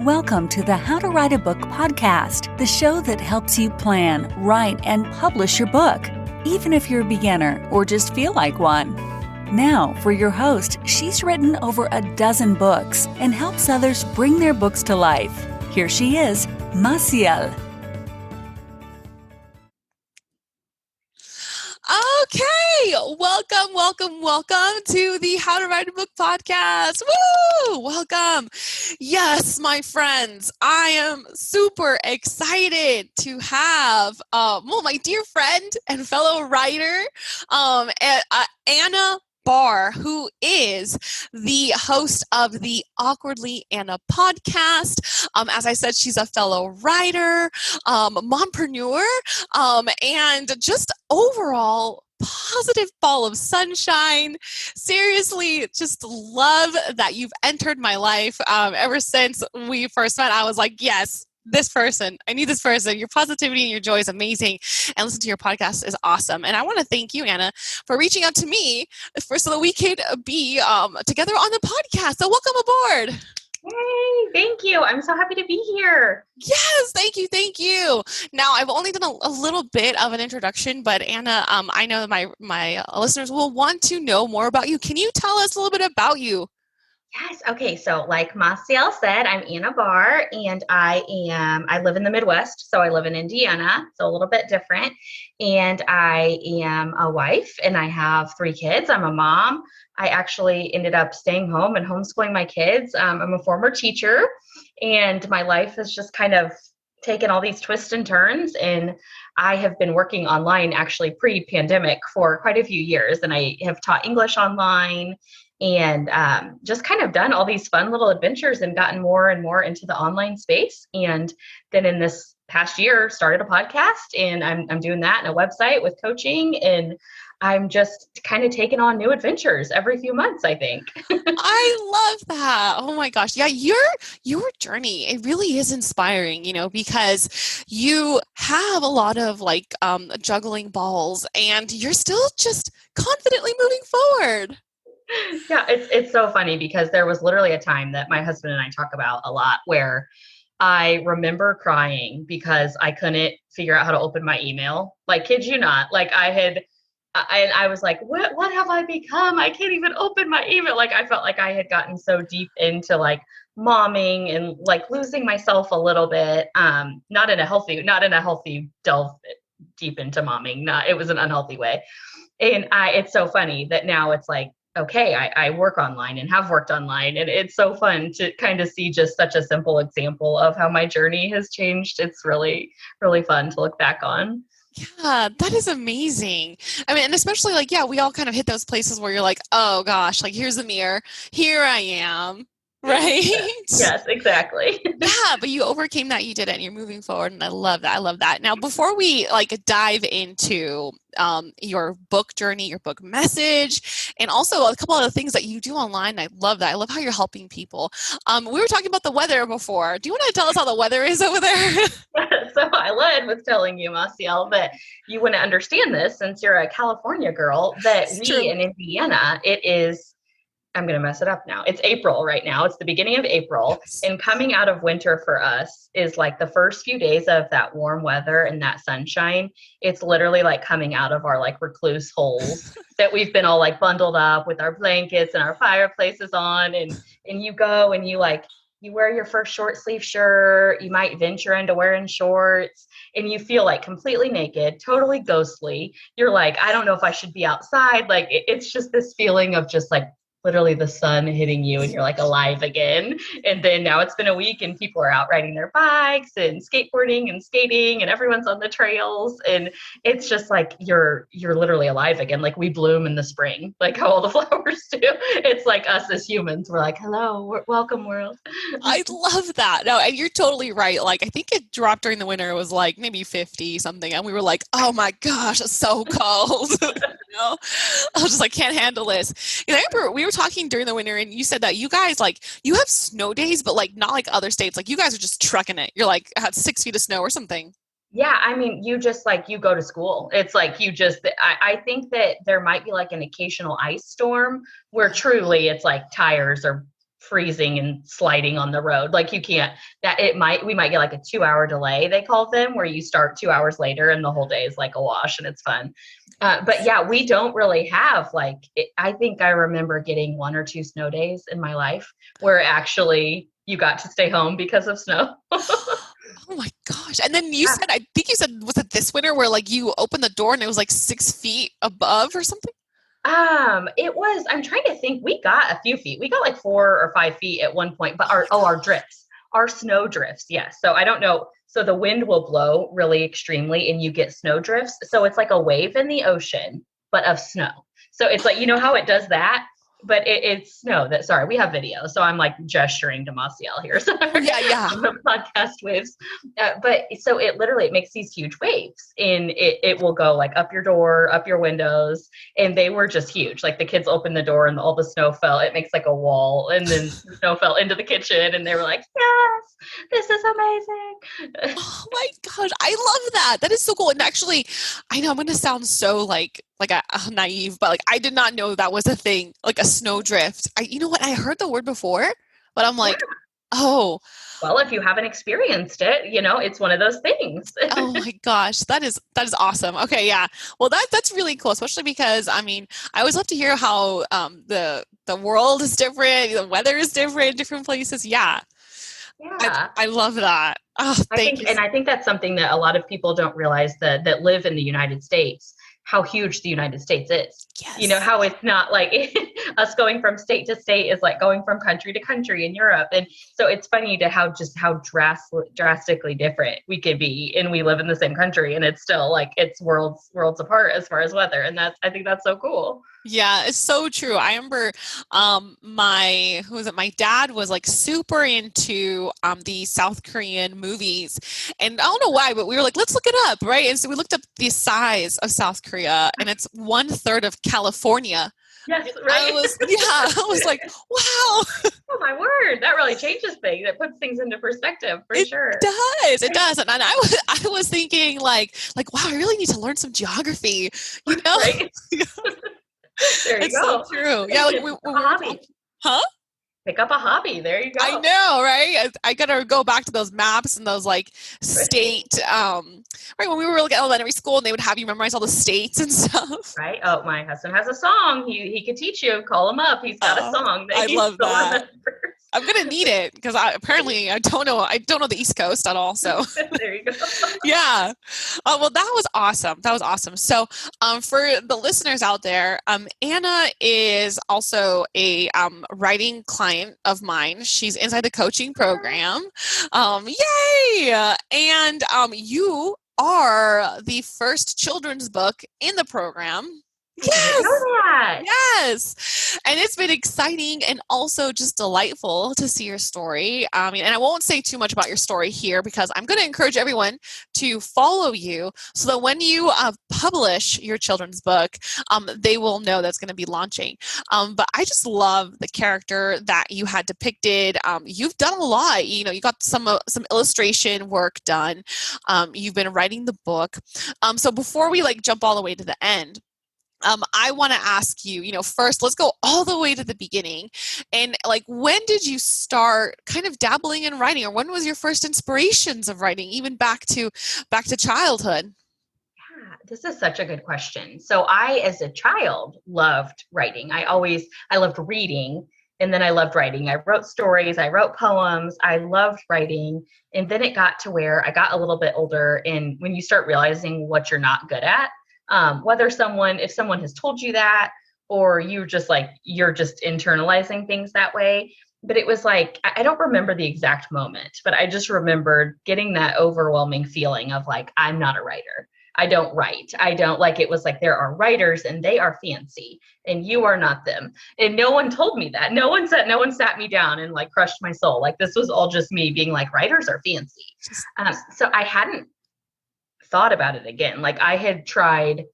Welcome to the How to Write a Book podcast, the show that helps you plan, write, and publish your book, even if you're a beginner or just feel like one. Now, for your host, she's written over a dozen books and helps others bring their books to life. Here she is, Massiel. Okay, welcome to the How to Write a Book podcast. Woo! Welcome. Yes, my friends, I am super excited to have my dear friend and fellow writer, Anna Barr, who is the host of the Awkwardly Anna podcast. As I said, she's a fellow writer, mompreneur, and just overall positive ball of sunshine. Seriously, just love that you've entered my life. Ever since we first met, I was like, yes, this person. I need this person. Your positivity and your joy is amazing. And listen to your podcast is awesome. And I want to thank you, Anna, for reaching out to me so that we could be together on the podcast. So welcome aboard. Hey, thank you. I'm so happy to be here. Yes, thank you. Now, I've only done a little bit of an introduction, but Anna, I know that my listeners will want to know more about you. Can you tell us a little bit about you? Yes. Okay. So like Massiel said, I'm Anna Barr and I live in the Midwest. So I live in Indiana. So a little bit different. And I am a wife and I have 3 kids. I'm a mom. I actually ended up staying home and homeschooling my kids. I'm a former teacher and my life has just kind of taken all these twists and turns. And I have been working online actually pre-pandemic for quite a few years. And I have taught English online and just kind of done all these fun little adventures and gotten more and more into the online space. And then in this past year, started a podcast and I'm doing that and a website with coaching. And I'm just kind of taking on new adventures every few months, I think. I love that. Oh my gosh. Yeah, your journey, it really is inspiring, because you have a lot of juggling balls and you're still just confidently moving forward. Yeah, it's so funny because there was literally a time that my husband and I talk about a lot where I remember crying because I couldn't figure out how to open my email. Like, kid you not, like I was like, what have I become? I can't even open my email. Like, I felt like I had gotten so deep into like momming and like losing myself a little bit. Not in a healthy delve deep into momming. It was an unhealthy way. And it's so funny that now it's like, okay, I work online and have worked online. And it's so fun to kind of see just such a simple example of how my journey has changed. It's really, really fun to look back on. Yeah, that is amazing. I mean, and especially we all kind of hit those places where you're like, oh gosh, like here's the mirror. Here I am. Right? Yes, exactly. Yeah, but you overcame that. You did it and you're moving forward. And I love that. Now, before we dive into your book journey, your book message, and also a couple other things that you do online, I love that. I love how you're helping people. We were talking about the weather before. Do you want to tell us how the weather is over there? So I led with telling you, Massiel, that you wouldn't understand this since you're a California girl, that in Indiana, it is, I'm going to mess it up now. It's April right now. It's the beginning of April. Yes. And coming out of winter for us is like the first few days of that warm weather and that sunshine. It's literally like coming out of our like recluse holes that we've been all like bundled up with our blankets and our fireplaces on. And you go and you wear your first short sleeve shirt. You might venture into wearing shorts and you feel like completely naked, totally ghostly. You're like, I don't know if I should be outside. Like it's just this feeling of just like literally the sun hitting you and you're like alive again. And then now it's been a week and people are out riding their bikes and skateboarding and skating and everyone's on the trails. And it's just like, you're literally alive again. Like we bloom in the spring, like how all the flowers do. It's like us as humans. We're like, hello, welcome world. I love that. No, and you're totally right. Like, I think it dropped during the winter. It was like maybe 50 something. And we were like, oh my gosh, it's so cold. I was just like, can't handle this. And I remember we were talking during the winter and you said that you guys you have snow days, but not like other states. Like you guys are just trucking it. You're like had 6 feet of snow or something. Yeah. I mean, you just you go to school. It's like, I think that there might be like an occasional ice storm where truly it's like tires are freezing and sliding on the road. Like you can't, we might get like a 2-hour delay, they call them, where you start 2 hours later and the whole day is like a wash and it's fun. But yeah, we don't really have I think I remember getting 1 or 2 snow days in my life where actually you got to stay home because of snow. Oh my gosh. And then you said, I think you said, was it this winter where like you opened the door and it was like 6 feet above or something? It was, I'm trying to think, we got a few feet. We got like 4 or 5 feet at one point, but our drifts, our snow drifts. Yes. So I don't know. So the wind will blow really extremely and you get snow drifts. So it's like a wave in the ocean, but of snow. So it's like, you know how it does that? But it's snow sorry, we have video. So I'm like gesturing to Massiel here. So yeah. The podcast waves. But so it makes these huge waves and it will go like up your door, up your windows. And they were just huge. Like the kids opened the door and all the snow fell. It makes like a wall and then the snow fell into the kitchen and they were like, yes, this is amazing. Oh my gosh. I love that. That is so cool. And actually, I know I'm going to sound so like a naive, but like I did not know that was a thing, like a snowdrift. You know what? I heard the word before, but I'm like, oh. Well, if you haven't experienced it, it's one of those things. Oh my gosh, that is awesome. Okay, yeah. Well, that's really cool, especially because I always love to hear how the world is different, the weather is different in different places. Yeah. Yeah. I love that. Oh, thank you. And I think that's something that a lot of people don't realize that live in the United States, how huge the United States is. Yes. How it's not like us going from state to state is like going from country to country in Europe. And so it's funny to how drastically different we could be. And we live in the same country and it's still like it's worlds apart as far as weather. And I think that's so cool. Yeah, it's so true. I remember my dad was like super into the South Korean movies. And I don't know why, but we were like, let's look it up, right? And so we looked up the size of South Korea and it's 1/3 of California. Yes, right. I was like, wow. Oh my word, that really changes things. It puts things into perspective for sure. It does. And I was thinking like, wow, I really need to learn some geography, Right? There you go. So true. Yeah, like hobby. Huh? Pick up a hobby. There you go. I know, right? I gotta go back to those maps and those like state, right? When we were like at elementary school and they would have you memorize all the states and stuff. Right. Oh, my husband has a song. He could teach you. Call him up. He's got a song. I love that. I'm gonna need it because I don't know the East Coast at all. So there you go. Yeah. Well, that was awesome. So, for the listeners out there, Anna is also a writing client of mine. She's inside the coaching program. Yay! And you are the first children's book in the program. Yes. And it's been exciting and also just delightful to see your story. And I won't say too much about your story here because I'm going to encourage everyone to follow you so that when you publish your children's book, they will know that's going to be launching. But I just love the character that you had depicted. You've done a lot. You got some illustration work done. You've been writing the book. So before we jump all the way to the end, I want to ask you, first, let's go all the way to the beginning. And when did you start kind of dabbling in writing, or when was your first inspirations of writing, even back to childhood? Yeah, this is such a good question. So I, as a child, loved writing. I loved reading. And then I loved writing. I wrote stories. I wrote poems. I loved writing. And then it got to where I got a little bit older. And when you start realizing what you're not good at, if someone has told you that, or you're just internalizing things that way. But it was I don't remember the exact moment, but I just remembered getting that overwhelming feeling of I'm not a writer. I don't write. I don't it was there are writers and they are fancy and you are not them. And no one told me that. No one sat me down and crushed my soul. This was all just me being writers are fancy. So I hadn't thought about it again. I had tried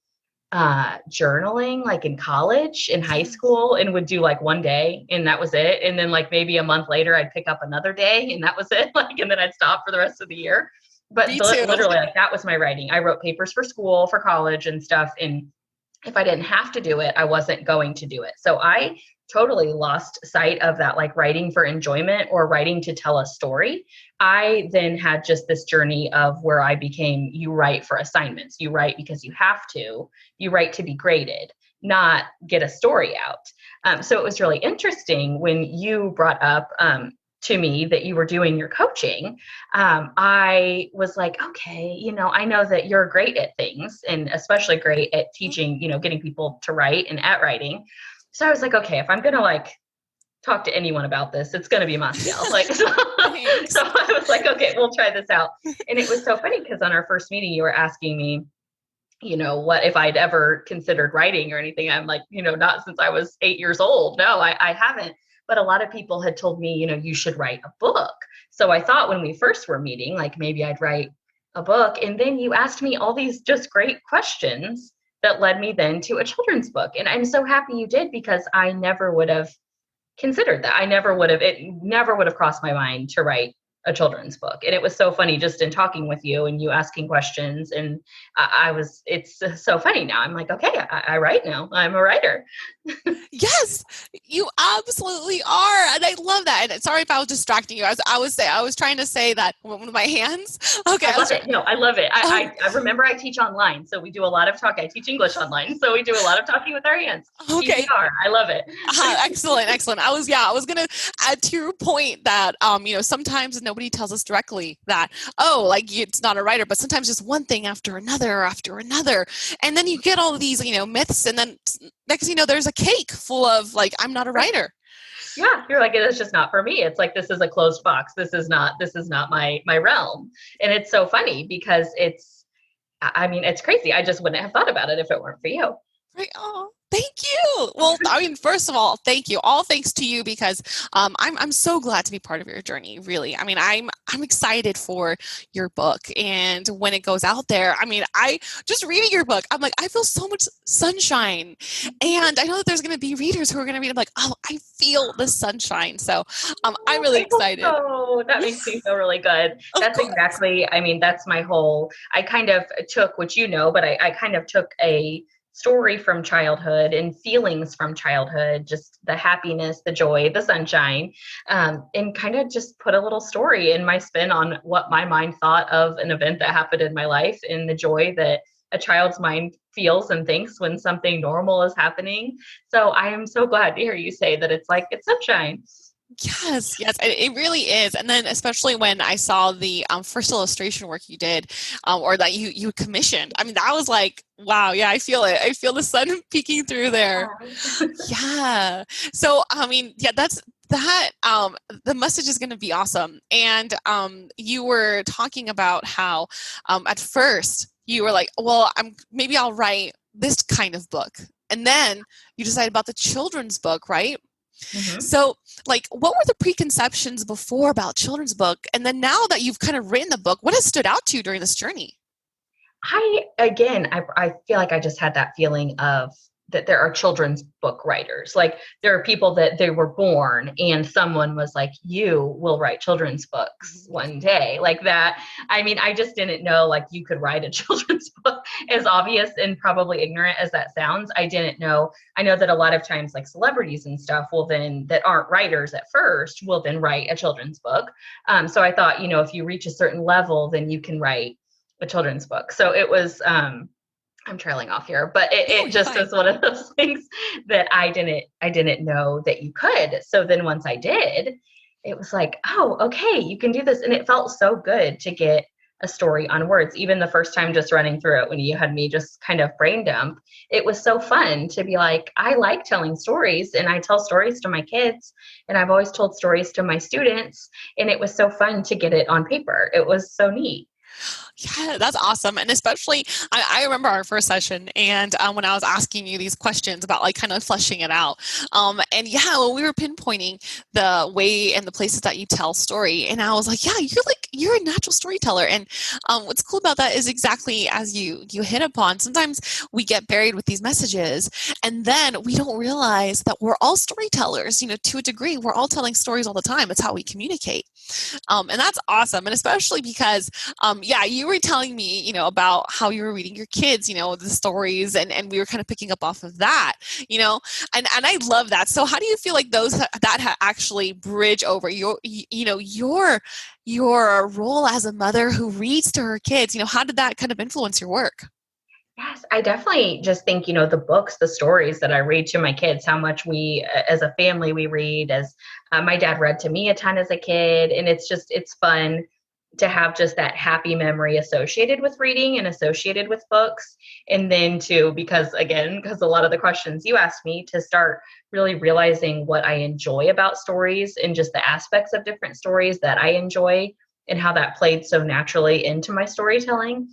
journaling in college, in high school, and would do one day and that was it. And then maybe a month later I'd pick up another day and that was it. And then I'd stop for the rest of the year. But literally that was my writing. I wrote papers for school, for college and stuff. And if I didn't have to do it, I wasn't going to do it. So I totally lost sight of that, like writing for enjoyment or writing to tell a story. I then had just this journey of where I became, you write for assignments. You write because you have to. You write to be graded, not get a story out. So it was really interesting when you brought up to me that you were doing your coaching. I was like, okay, I know that you're great at things, and especially great at teaching, getting people to write and at writing. So I was like, okay, if I'm going to like talk to anyone about this, it's going to be Massiel. Like, so I was like, okay, we'll try this out. And it was so funny because on our first meeting, you were asking me, what if I'd ever considered writing or anything. I'm like, not since I was 8 years old. No, I haven't. But a lot of people had told me, you should write a book. So I thought when we first were meeting, like maybe I'd write a book. And then you asked me all these just great questions that led me then to a children's book. And I'm so happy you did, because I never would have considered that. It never would have crossed my mind to write a children's book. And it was so funny just in talking with you and you asking questions. And it's so funny now. I'm like, okay, I write now. I'm a writer. Yes, you absolutely are. And I love that. And sorry if I was distracting you. I was trying to say that with my hands. Okay. I love it. No, I love it. I remember I teach online. So we do a lot of talk. I teach English online. So we do a lot of talking with our hands. Okay. TBR. I love it. Excellent. I was going to add to your point that, sometimes nobody tells us directly that, it's not a writer, but sometimes just one thing after another. And then you get all of these, myths. And then next, there's a cake full of like, I'm not a writer. Yeah. You're like, it's just not for me. It's like, this is a closed box. This is not my realm. And it's so funny because it's crazy. I just wouldn't have thought about it if it weren't for you. Right. Oh, thank you. Well, first of all, thank you. All thanks to you, because I'm so glad to be part of your journey. Really. I'm excited for your book, and when it goes out there, I just reading your book, I'm like, I feel so much sunshine, and I know that there's going to be readers who are going to read. I'm like, oh, I feel the sunshine. So I'm really excited. Oh, that makes me feel really good. That's exactly. That's my whole. I kind of took what but I kind of took a story from childhood and feelings from childhood, just the happiness, the joy, the sunshine, and kind of just put a little story in my spin on what my mind thought of an event that happened in my life, and the joy that a child's mind feels and thinks when something normal is happening. So I am so glad to hear you say that it's sunshine. Yes, it really is. And then especially when I saw the first illustration work you did, or that you commissioned, that was like, wow, yeah, I feel it. I feel the sun peeking through there. Yeah. So, that's that. The message is going to be awesome. And you were talking about how at first you were like, well, maybe I'll write this kind of book. And then you decided about the children's book, right? Mm-hmm. So, what were the preconceptions before about children's book? And then now that you've kind of written the book, what has stood out to you during this journey? I feel like I just had that feeling of that there are children's book writers. Like there are people that they were born and someone was like, you will write children's books one day, like that. I just didn't know like you could write a children's book, as obvious and probably ignorant as that sounds. I didn't know. I know that a lot of times like celebrities and stuff that aren't writers at first will then write a children's book. So I thought, if you reach a certain level, then you can write a children's book. So it was, I'm trailing off here, but it just is one of those things that I didn't know that you could. So then once I did, it was like, oh, okay, you can do this. And it felt so good to get a story on words. Even the first time just running through it, when you had me just kind of brain dump, it was so fun to be like, I like telling stories and I tell stories to my kids and I've always told stories to my students. And it was so fun to get it on paper. It was so neat. Yeah, that's awesome. And especially, I remember our first session and when I was asking you these questions about like kind of fleshing it out. And yeah, when we were pinpointing the way and the places that you tell story, and I was like, yeah, you're a natural storyteller. And what's cool about that is exactly as you hit upon, sometimes we get buried with these messages and then we don't realize that we're all storytellers, to a degree. We're all telling stories all the time. It's how we communicate. And that's awesome. And especially because, you you were telling me, about how you were reading your kids, the stories, and we were kind of picking up off of that, and I love that. So how do you feel like that actually bridge over your role as a mother who reads to her kids? How did that kind of influence your work? Yes, I definitely just think, the books, the stories that I read to my kids, how much we, as a family, we read, as my dad read to me a ton as a kid. And it's fun to have just that happy memory associated with reading and associated with books. And then because a lot of the questions you asked me, to start really realizing what I enjoy about stories and just the aspects of different stories that I enjoy and how that played so naturally into my storytelling.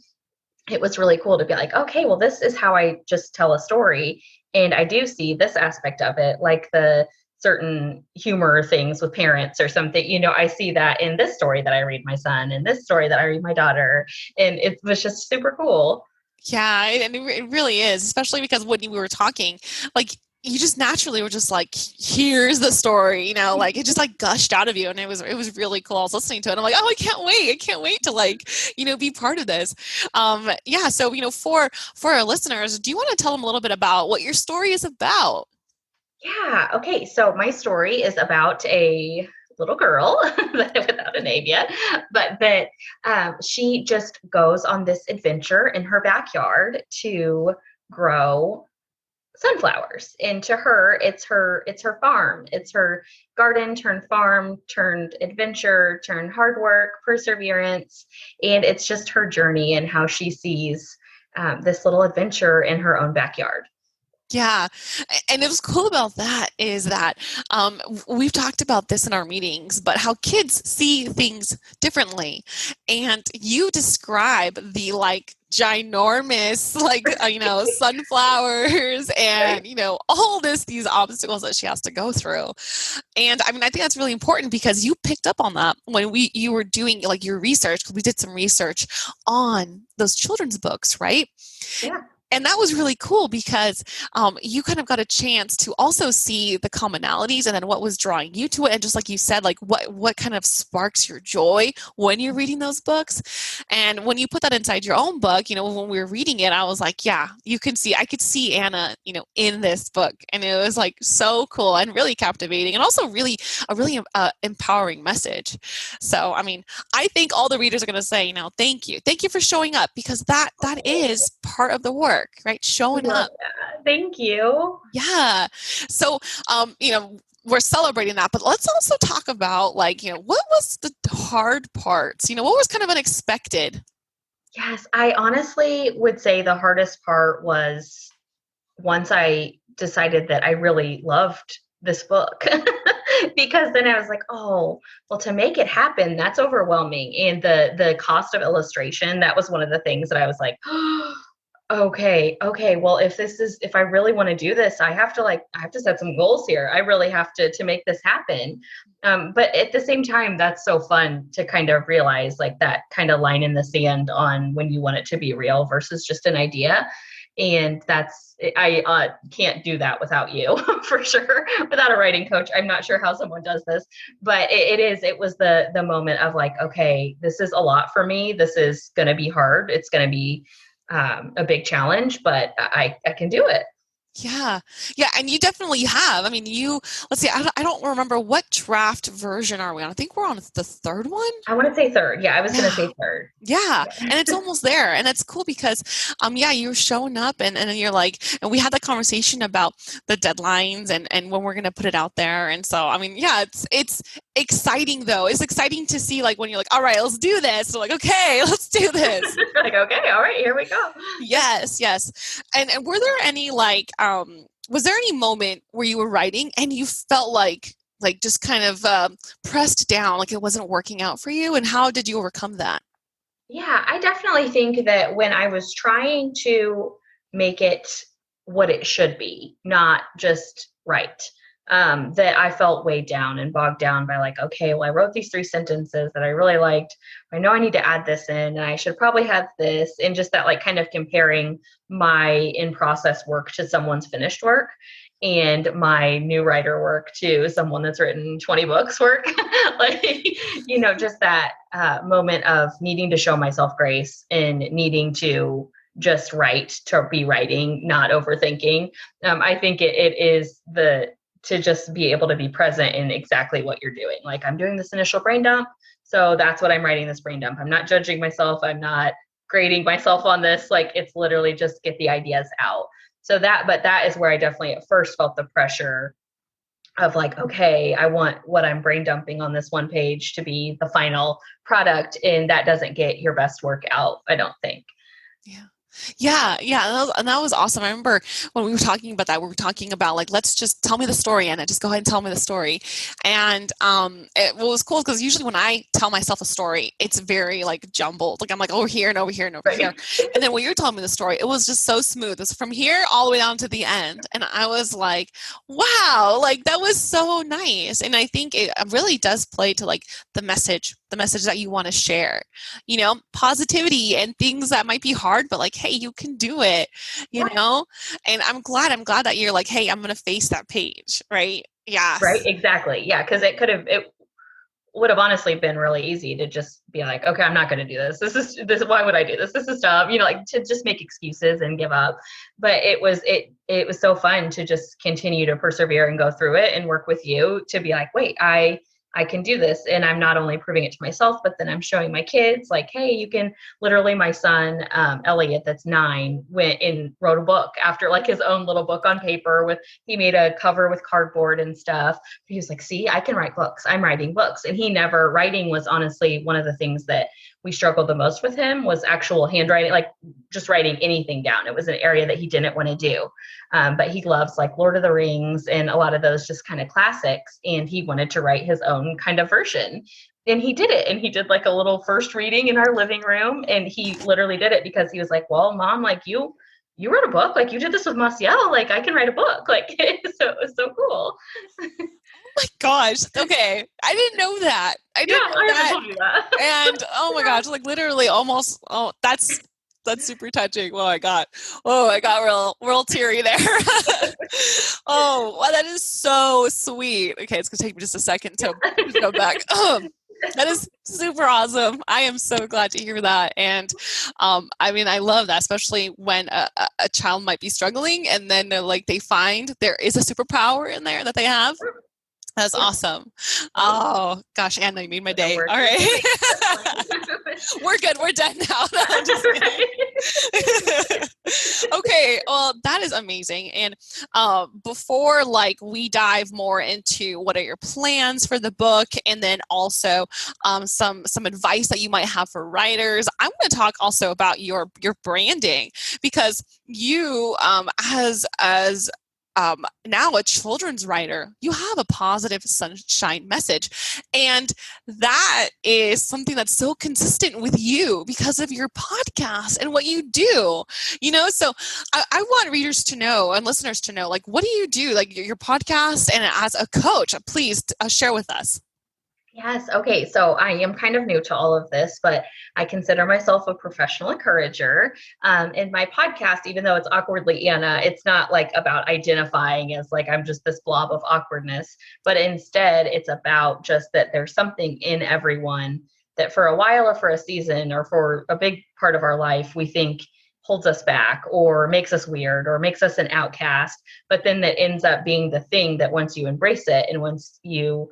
It was really cool to be like, okay, well, this is how I just tell a story. And I do see this aspect of it, like the certain humor things with parents or something. I see that in this story that I read my son and this story that I read my daughter. And it was just super cool. Yeah, and it really is, especially because when we were talking, like, you just naturally were just like, here's the story, like it just like gushed out of you. And it was really cool. I was listening to it. And I'm like, oh, I can't wait to be part of this. Yeah. So, for our listeners, do you want to tell them a little bit about what your story is about? Yeah. Okay. So my story is about a little girl without a name yet, but that she just goes on this adventure in her backyard to grow sunflowers. And to her, it's her farm. It's her garden turned farm, turned adventure, turned hard work, perseverance. And it's just her journey and how she sees this little adventure in her own backyard. Yeah. And it was cool about that is that we've talked about this in our meetings, but how kids see things differently. And you describe the ginormous, sunflowers and, all these obstacles that she has to go through. And I mean, I think that's really important because you picked up on that when you were doing your research, because we did some research on those children's books, right? Yeah. And that was really cool because you kind of got a chance to also see the commonalities and then what was drawing you to it. And just like you said, what kind of sparks your joy when you're reading those books. And when you put that inside your own book, when we were reading it, I was like, yeah, I could see Anna, in this book. And it was so cool and really captivating and also really a really empowering message. So, I mean, I think all the readers are going to say, thank you. Thank you for showing up, because that is part of the work. Right? Showing up. Thank you. Yeah. So, we're celebrating that, but let's also talk about what was the hard parts? What was kind of unexpected? Yes, I honestly would say the hardest part was once I decided that I really loved this book. Because then I was like, oh, well, to make it happen, that's overwhelming. And the cost of illustration, that was one of the things that I was like, oh, okay. Well, if I really want to do this, I have to set some goals here. I really have to make this happen. But at the same time, that's so fun to kind of realize that kind of line in the sand on when you want it to be real versus just an idea. And I can't do that without you for sure. Without a writing coach, I'm not sure how someone does this, but it was the moment of okay, this is a lot for me. This is going to be hard. It's going to be a big challenge, but I can do it. Yeah. Yeah. And you definitely have. I mean, let's see, I don't remember what draft version are we on. I think we're on the third one. I want to say third. Yeah, I was going to say third. Yeah. And it's almost there. And it's cool because, you're showing up and then you're and we had the conversation about the deadlines and when we're going to put it out there. And so, I mean, yeah, it's exciting though. It's exciting to see when you're all right, let's do this. So okay, let's do this. Okay. All right, here we go. Yes. And were there any was there any moment where you were writing and you felt just kind of pressed down, it wasn't working out for you? And how did you overcome that? Yeah, I definitely think that when I was trying to make it what it should be, not just right, that I felt weighed down and bogged down by okay, well, I wrote these 3 sentences that I really liked. I know I need to add this in and I should probably have this, and just that kind of comparing my in-process work to someone's finished work. and my new writer work to someone that's written 20 books work. Like, just that moment of needing to show myself grace and needing to just write, to be writing, not overthinking. I think it is to just be able to be present in exactly what you're doing. Like, I'm doing this initial brain dump, so that's what I'm writing, this brain dump. I'm not judging myself. I'm not grading myself on this. Like, it's literally just get the ideas out. But that is where I definitely at first felt the pressure of like, okay, I want what I'm brain dumping on this one page to be the final product. And that doesn't get your best work out, I don't think. Yeah. Yeah. And that was awesome. I remember when we were talking about that, we were talking about like, let's just tell me the story, Anna, just go ahead and tell me the story. And what was cool because usually when I tell myself a story, it's very like jumbled. Like I'm like over here and over here and over here. And then when you were telling me the story, it was just so smooth. It was from here all the way down to the end. And I was like, wow, like that was so nice. And I think it really does play to like the message that you want to share, positivity and things that might be hard, but like, hey, you can do it, and I'm glad that you're like, hey, I'm going to face that page. Right. Yeah. Right. Exactly. Yeah. Cause it would have honestly been really easy to just be like, okay, I'm not going to do this. Why would I do this? This is dumb, like to just make excuses and give up. But it was so fun to just continue to persevere and go through it and work with you to be like, wait, I can do this. And I'm not only proving it to myself, but then I'm showing my kids like, hey, you can literally, my son, Elliot, that's 9, went and wrote a book after like his own little book on paper he made a cover with cardboard and stuff. He was like, see, I can write books. I'm writing books. And writing was honestly one of the things that we struggled the most with him was actual handwriting, like just writing anything down. It was an area that he didn't want to do. But he loves like Lord of the Rings and a lot of those just kind of classics. And he wanted to write his own kind of version. And he did it. And he did like a little first reading in our living room. And he literally did it because he was like, well, Mom, like you wrote a book, like you did this with Massiel, like I can write a book. Like, so it was so cool. Oh my gosh. Okay. I didn't know that. I haven't told you that. And oh my gosh, like literally almost, that's super touching. Oh, I got real teary there. Oh, well, that is so sweet. Okay. It's going to take me just a second to go back. That is super awesome. I am so glad to hear that. And I love that, especially when a child might be struggling and then they find there is a superpower in there that they have. That's awesome. Oh gosh, Anna, you made my day. All right. We're good. We're done now. No, I'm just kidding. Okay. Well, that is amazing. And before we dive more into what are your plans for the book, and then also some advice that you might have for writers, I want to talk also about your branding, because you as now a children's writer, you have a positive sunshine message. And that is something that's so consistent with you because of your podcast and what you do, so I want readers to know and listeners to know, what do you do, your podcast and as a coach? Please share with us. Yes. Okay. So I am kind of new to all of this, but I consider myself a professional encourager. In my podcast, even though it's Awkwardly Anna, it's not about identifying as I'm just this blob of awkwardness, but instead it's about just that there's something in everyone that for a while or for a season or for a big part of our life, we think holds us back or makes us weird or makes us an outcast, but then that ends up being the thing that once you embrace it and once you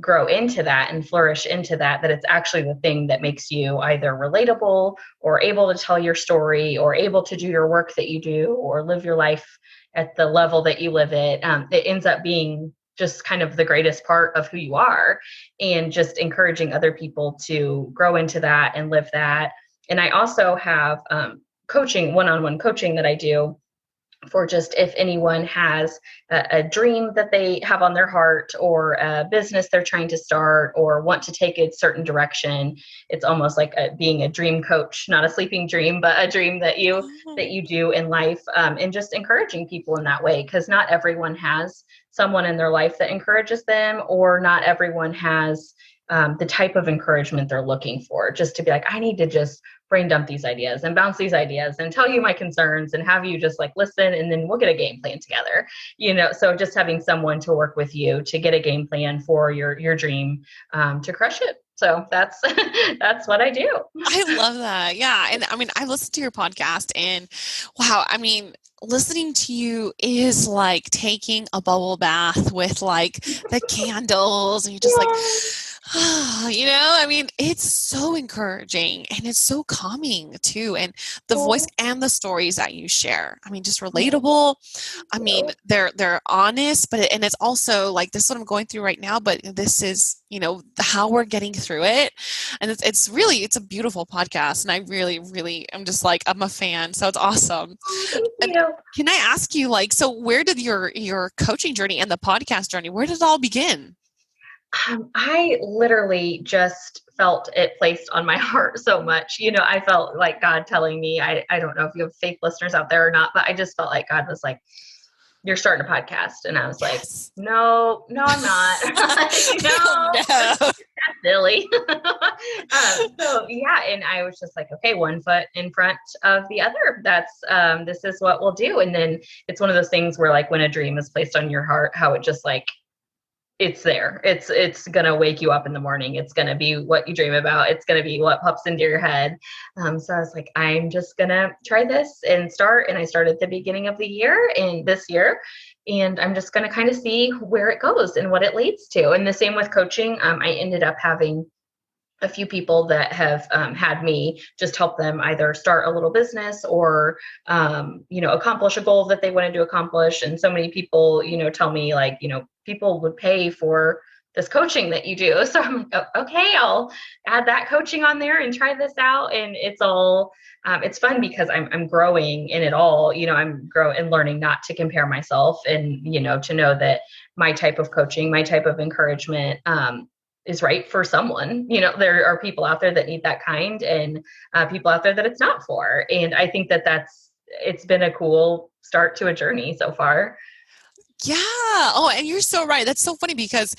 grow into that and flourish into that it's actually the thing that makes you either relatable or able to tell your story or able to do your work that you do or live your life at the level that you live it. It ends up being just kind of the greatest part of who you are, and just encouraging other people to grow into that and live that. And I also have coaching, one-on-one coaching that I do for just if anyone has a dream that they have on their heart or a business they're trying to start or want to take a certain direction. It's almost like being a dream coach, not a sleeping dream, but a dream that you do in life, and just encouraging people in that way, because not everyone has someone in their life that encourages them, or not everyone has the type of encouragement they're looking for, just to be like, I need to just brain dump these ideas and bounce these ideas and tell you my concerns and have you just like listen, and then we'll get a game plan together, so just having someone to work with you to get a game plan for your dream, to crush it. So that's that's what I do. I love that. Yeah. And I mean, I listened to your podcast and wow, I mean, listening to you is like taking a bubble bath with like the candles and you're just like, I mean, it's so encouraging and it's so calming too. And the voice and the stories that you share, I mean, just relatable. I mean, they're honest, and it's also like, this is what I'm going through right now, but this is, how we're getting through it. And it's a beautiful podcast. And I really, really, I'm just like, I'm a fan. So it's awesome. Can I ask you so where did your coaching journey and the podcast journey, where did it all begin? I literally just felt it placed on my heart so much. I felt like God telling me, I don't know if you have faith listeners out there or not, but I just felt like God was like, you're starting a podcast. And I was like, no, I'm not. No. That's silly. So yeah. And I was just like, okay, one foot in front of the other. That's, this is what we'll do. And then it's one of those things where like when a dream is placed on your heart, how it just like, it's there. It's going to wake you up in the morning. It's going to be what you dream about. It's going to be what pops into your head. So I was like, I'm just going to try this and start. And I started at the beginning of the year and this year, and I'm just going to kind of see where it goes and what it leads to. And the same with coaching. I ended up having a few people that have had me just help them either start a little business or, accomplish a goal that they wanted to accomplish. And so many people, tell me like, people would pay for this coaching that you do. So I'm like, okay, I'll add that coaching on there and try this out. And it's all, it's fun because I'm growing in it all. I'm growing and learning not to compare myself and, to know that my type of coaching, my type of encouragement, is right for someone. There are people out there that need that kind, and people out there that it's not for. And I think it's been a cool start to a journey so far. Yeah. Oh, and you're so right. That's so funny because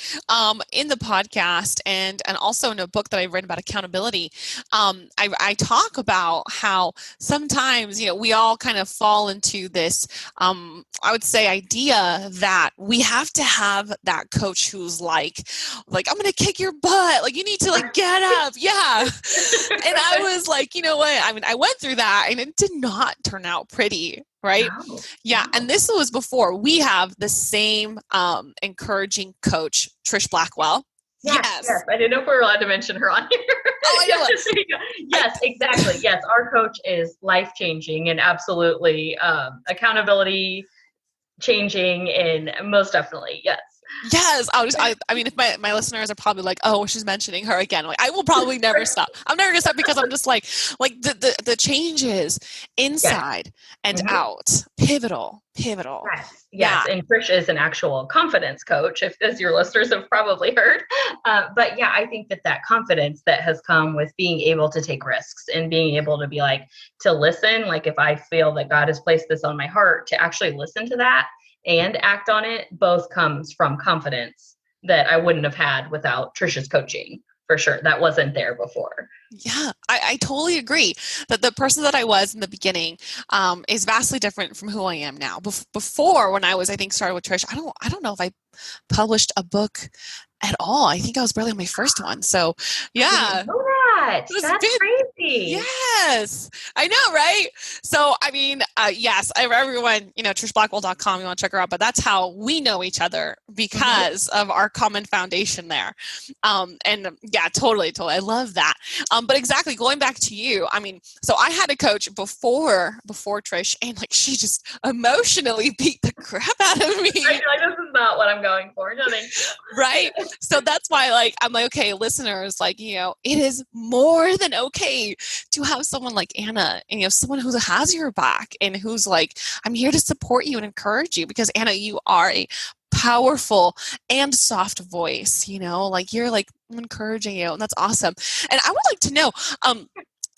in the podcast and also in a book that I read about accountability, I talk about how sometimes, we all kind of fall into this, I would say, idea that we have to have that coach who's like, I'm going to kick your butt. Like, you need to get up. Yeah. And I was like, you know what? I mean, I went through that and it did not turn out pretty. Right? No, yeah. No. And this was before we have the same encouraging coach, Trish Blackwell. Yes. I didn't know if we were allowed to mention her on here. Oh, I know. Yes, exactly. Yes. Our coach is life-changing and absolutely accountability changing, and most definitely. Yes. Yes. I mean, if my listeners are probably like, oh, she's mentioning her again. Like, I will probably never stop. I'm never gonna stop because I'm just like the changes inside and out. Pivotal. Yes. Yeah. And Trish is an actual confidence coach, as your listeners have probably heard. But yeah, I think that confidence that has come with being able to take risks and being able to be to listen, like if I feel that God has placed this on my heart, to actually listen to that and act on it, both comes from confidence that I wouldn't have had without Trisha's coaching. For sure. That wasn't there before. Yeah, I totally agree that the person that I was in the beginning is vastly different from who I am now. Before, when I was, I think, started with Trish, I don't know if I published a book at all. I think I was barely on my first one. So yeah. I didn't know that. That's crazy. Yes. I know, right? So, I mean, yes, everyone, trishblackwell.com, you want to check her out, but that's how we know each other because of our common foundation there. And yeah, totally. I love that. But exactly, going back to you, I mean, so I had a coach before Trish, and she just emotionally beat the crap out of me. I feel like this is not what I'm going for. No, thank you. Right? So that's why, I'm like, okay, listeners, it is more than okay to have someone like Anna, and someone who has your back and who's I'm here to support you and encourage you, because Anna, you are a powerful and soft voice, you're encouraging you, and that's awesome. And I would like to know,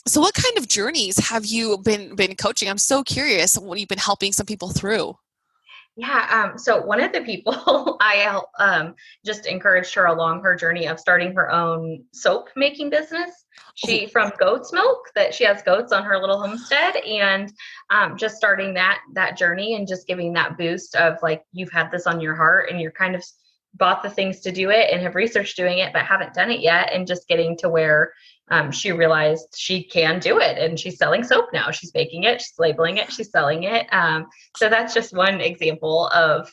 so what kind of journeys have you been coaching? I'm so curious what you've been helping some people through. Yeah. So one of the people I just encouraged her along her journey of starting her own soap making business. Oh, She from goat's milk that she has goats on her little homestead, and just starting that journey and just giving that boost of like, you've had this on your heart and you're kind of bought the things to do it and have researched doing it but haven't done it yet, and just getting to where she realized she can do it, and she's selling soap now. She's making it, she's labeling it, she's selling it. So that's just one example of,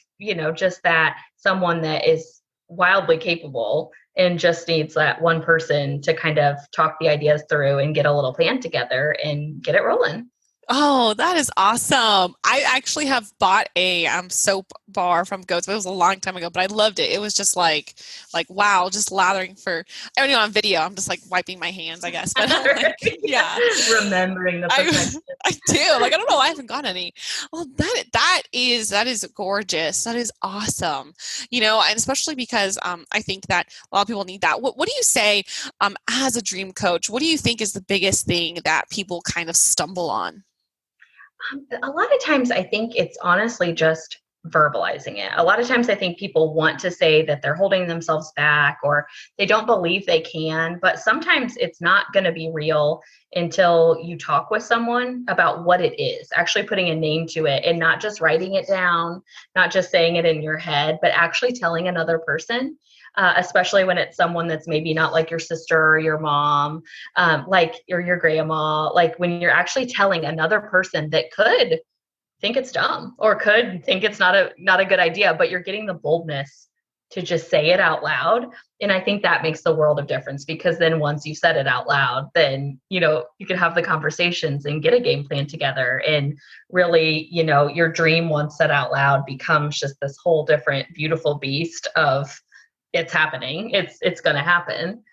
just that someone that is wildly capable and just needs that one person to kind of talk the ideas through and get a little plan together and get it rolling. Oh, that is awesome. I actually have bought a soap bar from Goats, but it was a long time ago, but I loved it. It was just like wow, just lathering for, I don't know, on video, I'm just like wiping my hands, I guess. But like, yeah. Remembering the perfection. I do. Like, I don't know why I haven't got any. Well, that is gorgeous. That is awesome. And especially because I think that a lot of people need that. What do you say as a dream coach? What do you think is the biggest thing that people kind of stumble on? A lot of times I think it's honestly just verbalizing it. A lot of times I think people want to say that they're holding themselves back or they don't believe they can, but sometimes it's not going to be real until you talk with someone about what it is, actually putting a name to it and not just writing it down, not just saying it in your head, but actually telling another person. Especially when it's someone that's maybe not like your sister or your mom, or your grandma, like when you're actually telling another person that could think it's dumb or could think it's not a good idea, but you're getting the boldness to just say it out loud. And I think that makes the world of difference, because then once you said it out loud, then, you can have the conversations and get a game plan together. And really, your dream once said out loud becomes just this whole different, beautiful beast of, it's happening. It's going to happen.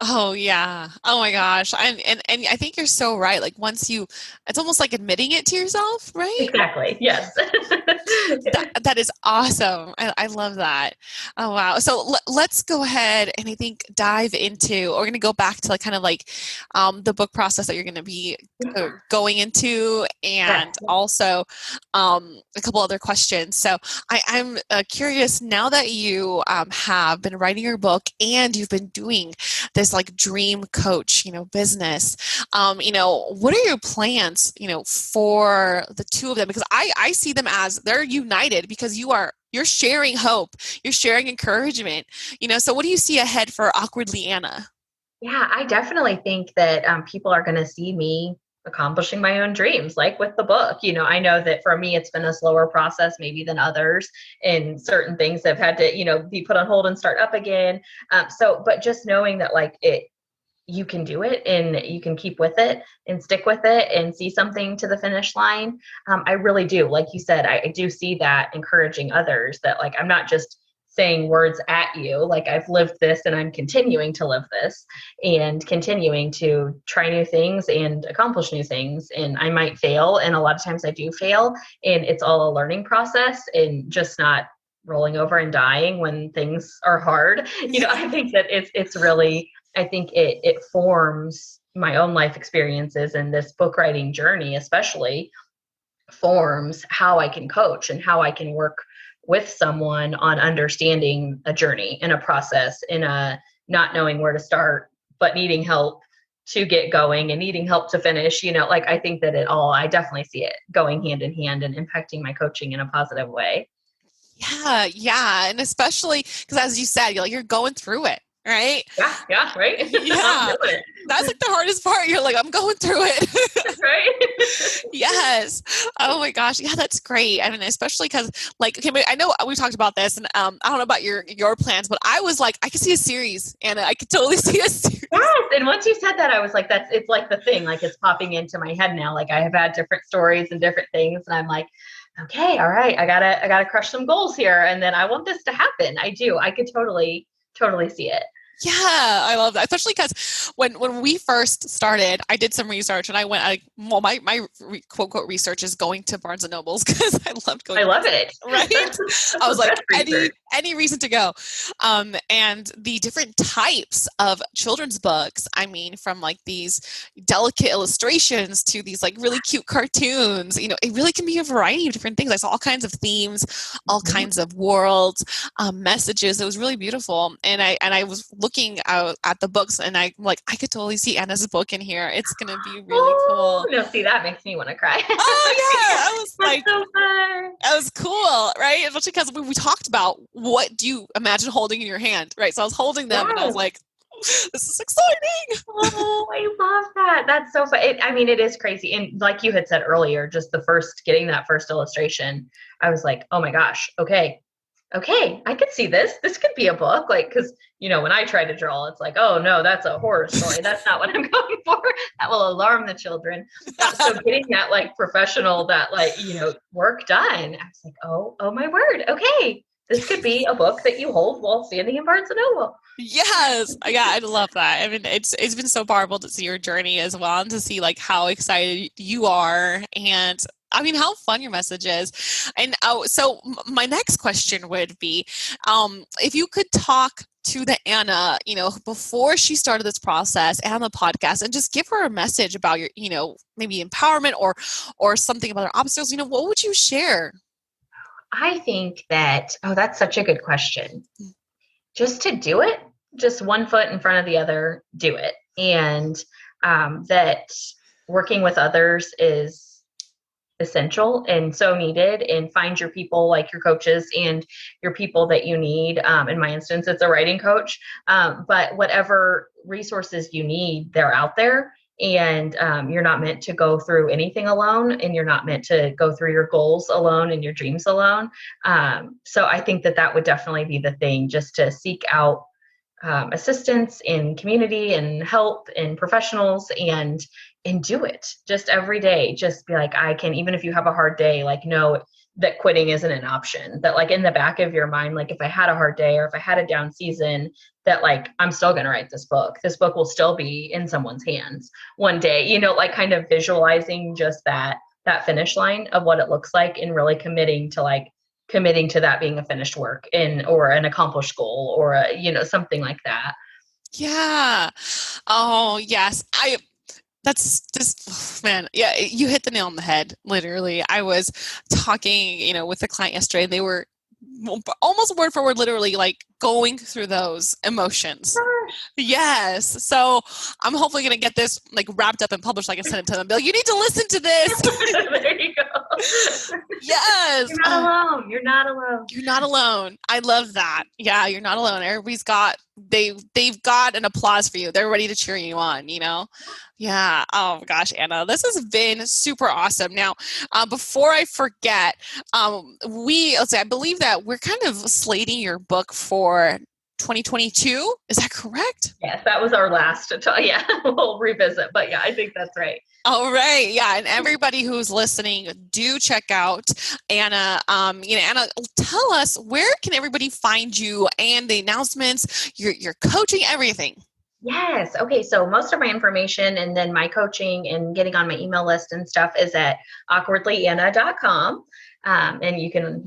Oh yeah. Oh my gosh. And I think you're so right. Like it's almost like admitting it to yourself, right? Exactly. Yes. That is awesome. I love that. Oh wow. So let's go ahead and I think dive into, we're going to go back to like kind of like the book process that you're going to be going into, and also a couple other questions. So I'm curious, now that you have been writing your book and you've been doing this like dream coach, business, what are your plans, for the two of them? Because I see them as they're united, because you're sharing hope, you're sharing encouragement, so what do you see ahead for Awkwardly Anna? Yeah, I definitely think that people are going to see me accomplishing my own dreams, like with the book. I know that for me, it's been a slower process maybe than others, and certain things have had to, be put on hold and start up again. But just knowing that like you can do it and you can keep with it and stick with it and see something to the finish line. I really do. Like you said, I do see that encouraging others, that like, I'm not just saying words at you, like I've lived this and I'm continuing to live this and continuing to try new things and accomplish new things. And I might fail. And a lot of times I do fail, and it's all a learning process and just not rolling over and dying when things are hard. I think that it's really, I think it forms my own life experiences, and this book writing journey especially forms how I can coach and how I can work with someone on understanding a journey and a process, in a not knowing where to start, but needing help to get going and needing help to finish. Like I think that I definitely see it going hand in hand and impacting my coaching in a positive way. Yeah. And especially because, as you said, you're going through it, right? Yeah, right. Yeah. That's like the hardest part. You're like, I'm going through it. Right. Yes. Oh my gosh. Yeah, that's great. I mean, especially because like, okay, I know we talked about this, and I don't know about your plans, but I was like, I could see a series, and I could totally see a series. Yes. And once you said that, I was like, it's like the thing, like it's popping into my head now. Like I have had different stories and different things, and I'm like, okay, all right, I gotta crush some goals here. And then I want this to happen. I do. I could totally see it. Yeah, I love that. Especially because when we first started, I did some research, and my quote unquote research is going to Barnes and Nobles, because I loved going. I love it. Right? I was like, any reason to go. And the different types of children's books, I mean, from like these delicate illustrations to these like really cute cartoons, it really can be a variety of different things. I saw all kinds of themes, all kinds of worlds, messages. It was really beautiful. And I was looking out at the books and I could totally see Anna's book in here. It's going to be really cool. No, see, that makes me want to cry. Oh yeah. I was That's so fun. That was cool, right? Especially because we talked about what do you imagine holding in your hand, right? So I was holding them and I was like, this is exciting. Oh, I love that. That's so fun. It is crazy. And like you had said earlier, just getting that first illustration, I was like, oh my gosh, okay, I could see this. This could be a book. Like, because, when I try to draw, it's like, oh no, that's a horror story. That's not what I'm going for. That will alarm the children. So getting that like professional, that like, work done, I was like, oh my word. Okay. This could be a book that you hold while standing in Barnes & Noble. Yes. Yeah, I love that. I mean, it's been so powerful to see your journey as well and to see like how excited you are and how fun your message is. And so my next question would be, if you could talk to the Anna, before she started this process and the podcast and just give her a message about your, maybe empowerment or something about her obstacles, what would you share? I think that, that's such a good question. Just to do it, just one foot in front of the other, do it. And that working with others is essential and so needed, and find your people, like your coaches and your people that you need. In my instance, it's a writing coach, but whatever resources you need, they're out there. And you're not meant to go through anything alone, and you're not meant to go through your goals alone and your dreams alone. So I think that would definitely be the thing, just to seek out assistance in community and help and professionals, and do it just every day. Just be like, I can, even if you have a hard day, like, know that quitting isn't an option, that like in the back of your mind, like if I had a hard day or if I had a down season, that like, I'm still going to write this book. This book will still be in someone's hands one day, like kind of visualizing just that finish line of what it looks like, and really committing to that being a finished work or an accomplished goal, or something like that. Yeah. Oh yes. That's just, man, yeah, you hit the nail on the head, literally. I was talking, with a client yesterday, and they were almost word for word, literally like going through those emotions. Yes. So I'm hopefully going to get this like wrapped up and published. I can send it to them. Be like, you need to listen to this. There you go. Yes. You're not alone. You're not alone. You're not alone. I love that. Yeah. You're not alone. Everybody's got, they've got an applause for you. They're ready to cheer you on, Yeah. Oh gosh, Anna, this has been super awesome. Now, before I forget, I believe that we're kind of slating your book for 2022. Is that correct? Yes, that was our last. Yeah, we'll revisit. But yeah, I think that's right. All right. Yeah. And everybody who's listening, do check out Anna. Anna, tell us, where can everybody find you and the announcements, your coaching, everything? Yes. Okay. So most of my information and then my coaching and getting on my email list and stuff is at awkwardlyanna.com. And you can,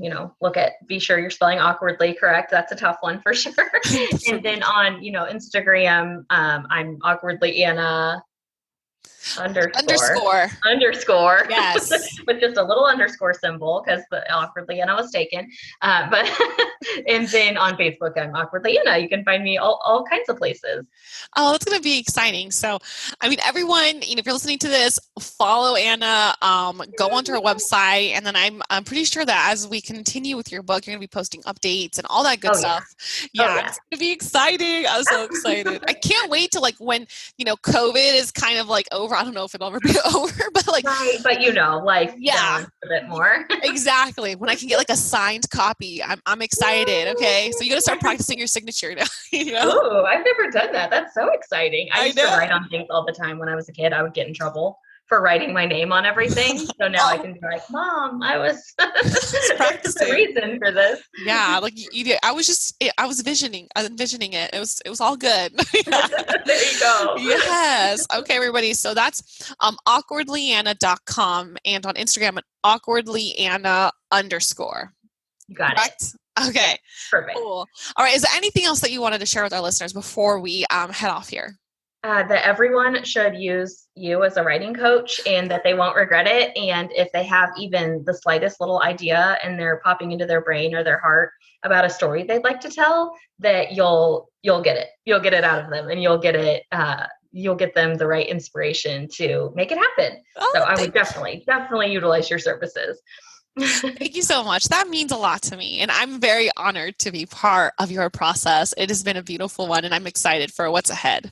be sure you're spelling awkwardly correct. That's a tough one for sure. And then on, Instagram, I'm awkwardly Anna underscore. Yes. With just a little underscore symbol, because the awkwardly Anna was taken. But and then on Facebook, I'm awkwardly Anna. You can find me all kinds of places. Oh, it's going to be exciting. So, everyone, if you're listening to this, follow Anna, go onto her website. And then I'm pretty sure that as we continue with your book, you're going to be posting updates and all that good stuff. Yeah. It's going to be exciting. I'm so excited. I can't wait to when, COVID is kind of like over. I don't know if it'll ever be over, but right. But life a bit more. Exactly. When I can get a signed copy, I'm excited. Okay. So you got to start practicing your signature now. Oh, I've never done that. That's so exciting. I used to write on things all the time when I was a kid. I would get in trouble for writing my name on everything. So now I can be like, Mom, I was practicing. There's a reason for this. Yeah, I was envisioning it. It was all good. Yeah. There you go. Yes. Okay, everybody. So that's awkwardlyanna.com, and on Instagram at awkwardlyanna_. You got it. Okay. Perfect. Cool. All right. Is there anything else that you wanted to share with our listeners before we head off here? That everyone should use you as a writing coach and that they won't regret it. And if they have even the slightest little idea and they're popping into their brain or their heart about a story they'd like to tell, that you'll get it. You'll get it out of them, and you'll get them the right inspiration to make it happen. So I would definitely utilize your services. Thank you so much. That means a lot to me. And I'm very honored to be part of your process. It has been a beautiful one, and I'm excited for what's ahead.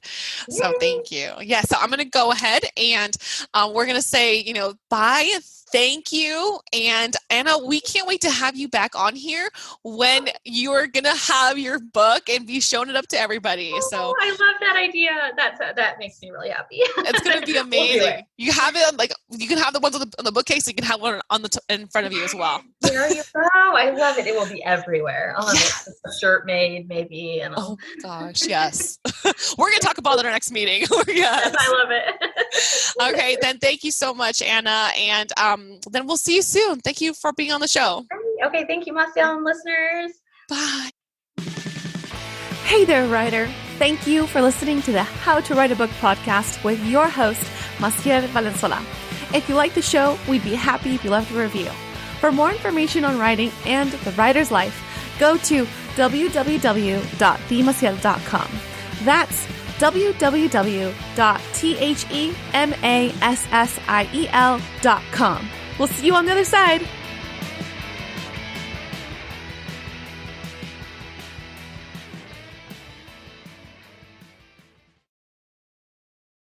So thank you. Yeah, so I'm going to go ahead and we're going to say, bye. Thank you. And Anna, we can't wait to have you back on here when you're going to have your book and be showing it up to everybody. So I love that idea. That makes me really happy. It's going to be amazing. You have it you can have the ones on the bookcase. You can have one on in front of you as well. There you go. I love it. It will be everywhere. I'll have a shirt made maybe. And oh my gosh. Yes. We're going to talk about it in our next meeting. Yes, I love it. Okay. Then thank you so much, Anna. And then we'll see you soon. Thank you for being on the show. Okay. Thank you, Massiel and listeners. Bye. Hey there, writer. Thank you for listening to the How to Write a Book podcast with your host, Massiel Valenzuela. If you like the show, we'd be happy if you left a review. For more information on writing and the writer's life, go to www.themassiel.com. That's www.themassiel.com. We'll see you on the other side.